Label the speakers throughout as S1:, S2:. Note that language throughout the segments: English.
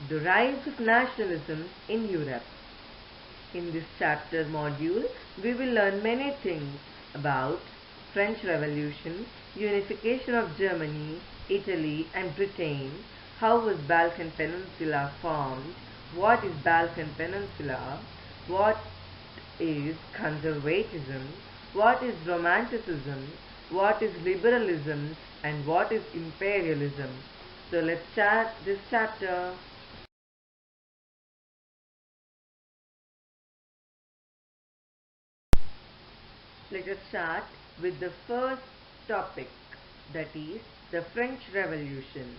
S1: The rise of nationalism in Europe. In this chapter module, we will learn many things about French Revolution, unification of Germany, Italy and Britain, how was Balkan Peninsula formed, what is Balkan Peninsula, what is conservatism, what is romanticism, what is liberalism and what is imperialism. So let's start this chapter. Let us start with the first topic, that is the French Revolution.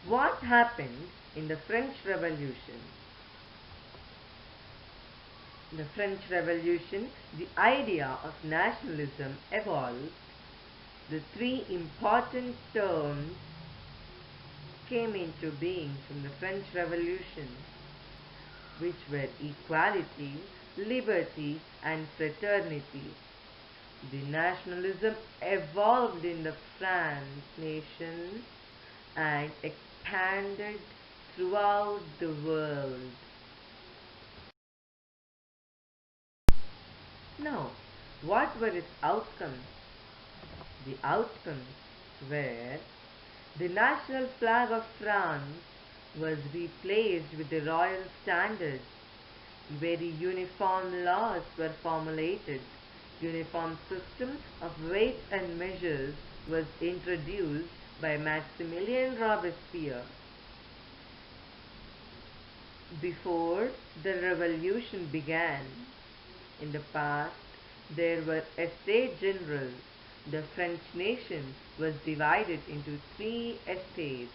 S1: What happened in the French Revolution? In the French Revolution, the idea of nationalism evolved. The three important terms came into being from the French Revolution, which were equality, liberty and fraternity. The nationalism evolved in the French nation and expanded throughout the world. Now, what were its outcomes? The outcomes were the national flag of France was replaced with the royal standard. Very uniform laws were formulated. Uniform system of weights and measures was introduced by Maximilien Robespierre. Before the revolution began, in the past, there were Estates General. The French nation was divided into three estates.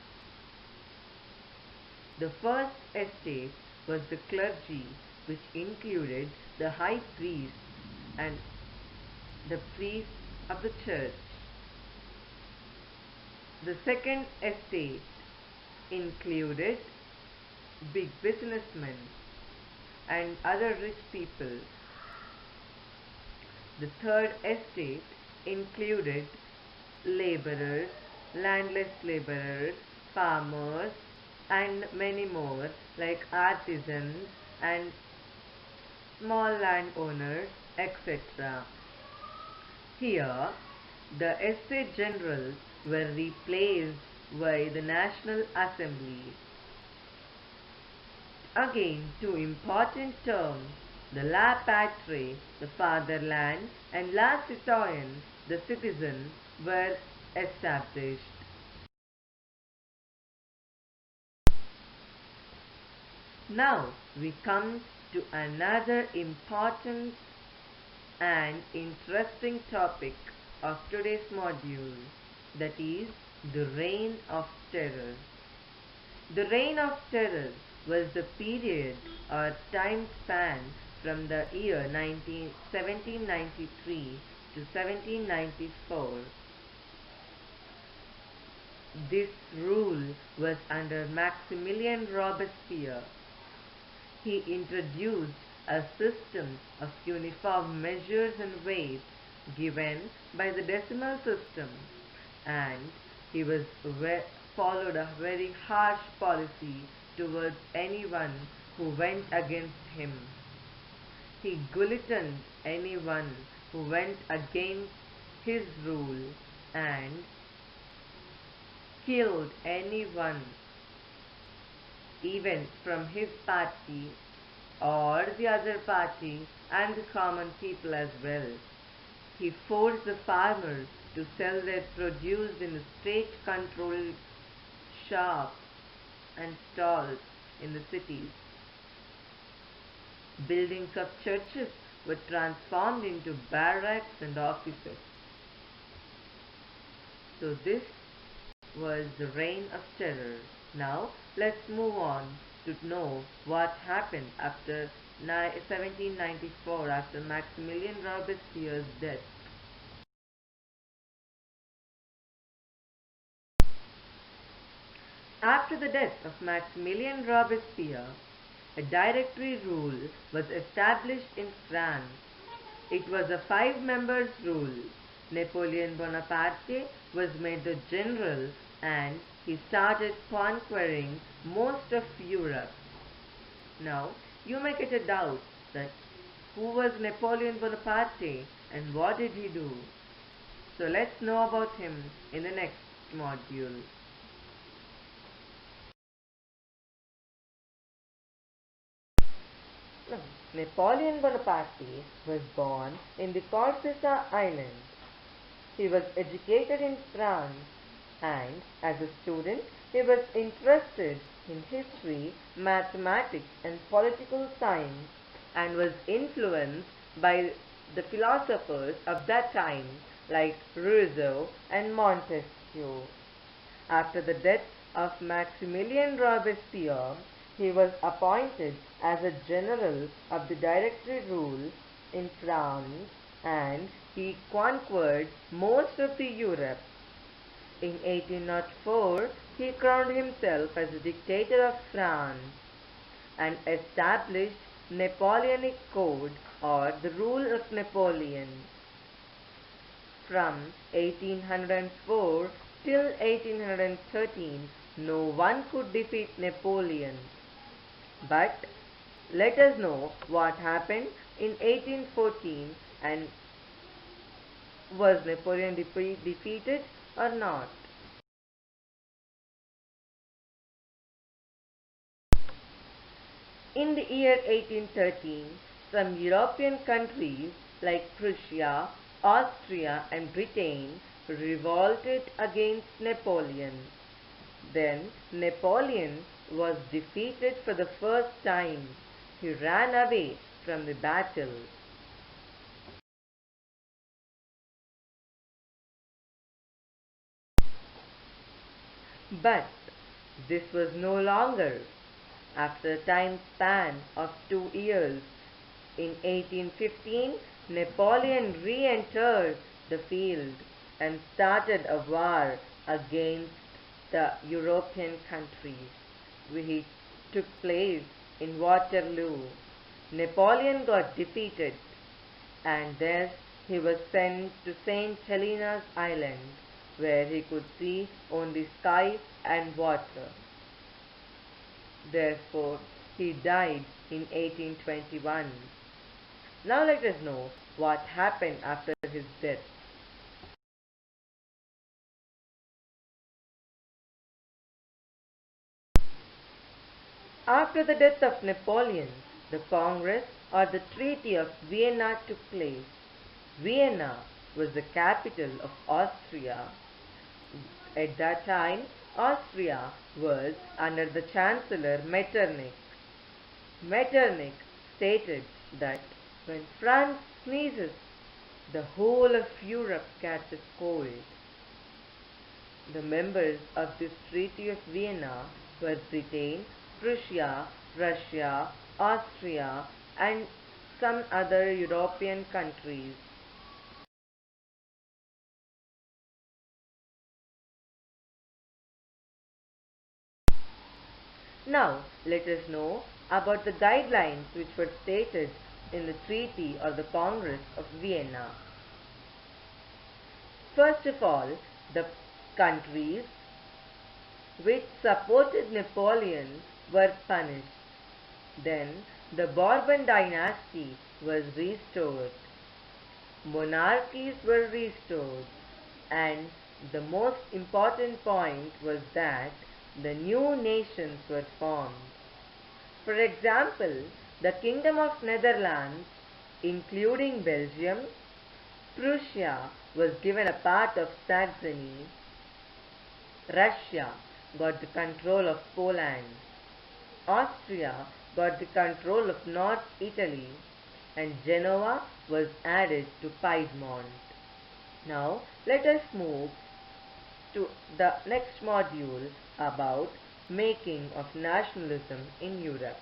S1: The first estate was the clergy, which included the high priest and the priests of the church. The second estate included big businessmen and other rich people. The third estate included laborers, landless laborers, farmers and many more like artisans and small landowners, etc. Here, the Estates General were replaced by the National Assembly. Again, two important terms, the la patrie, the fatherland, and la citoyen, the citizen, were established. Now we come to another important and interesting topic of today's module, that is the Reign of Terror. The Reign of Terror was the period or time span from the year 1793 to 1794. This rule was under Maximilien Robespierre. He introduced a system of uniform measures and weights given by the decimal system, and he followed a very harsh policy towards anyone who went against him. He guillotined anyone who went against his rule and killed anyone, even from his party or the other party and the common people as well. He forced the farmers to sell their produce in the state-controlled shops and stalls in the cities. Buildings of churches were transformed into barracks and offices. So this was the Reign of Terror. Now let's move on to know what happened after 1794, after Maximilien Robespierre's death. After the death of Maximilien Robespierre, a directory rule was established in France. It was a five-members rule. Napoleon Bonaparte was made the general and he started conquering most of Europe. Now, you may get a doubt that who was Napoleon Bonaparte and what did he do? So let's know about him in the next module. Now, Napoleon Bonaparte was born in the Corsica Island. He was educated in France and as a student he was interested in history, mathematics and political science and was influenced by the philosophers of that time like Rousseau and Montesquieu. After the death of Maximilien Robespierre, he was appointed as a general of the Directory rule in France and he conquered most of the Europe. In 1804, he crowned himself as the dictator of France and established Napoleonic Code or the rule of Napoleon. From 1804 till 1813, no one could defeat Napoleon. But let us know what happened in 1814 and was Napoleon defeated or not? In the year 1813, some European countries like Prussia, Austria and Britain revolted against Napoleon. Then Napoleon was defeated for the first time. He ran away from the battle. But this was no longer. After a time span of 2 years, in 1815, Napoleon re-entered the field and started a war against the European countries, which took place in Waterloo. Napoleon got defeated and thus he was sent to St. Helena's Island, where he could see only sky and water. Therefore, he died in 1821. Now let us know what happened after his death. After the death of Napoleon, the Congress or the Treaty of Vienna took place. Vienna was the capital of Austria. At that time, Austria was under the Chancellor Metternich. Metternich stated that when France sneezes, the whole of Europe catches cold. The members of this Treaty of Vienna were Britain, Prussia, Russia, Austria and some other European countries. Now, let us know about the guidelines which were stated in the Treaty or the Congress of Vienna. First of all, the countries which supported Napoleon were punished. Then, the Bourbon dynasty was restored. Monarchies were restored. And the most important point was that the new nations were formed. For example, the Kingdom of Netherlands, including Belgium, Prussia was given a part of Saxony, Russia got the control of Poland, Austria got the control of North Italy, and Genoa was added to Piedmont. Now, let us move to the next module about making of nationalism in Europe.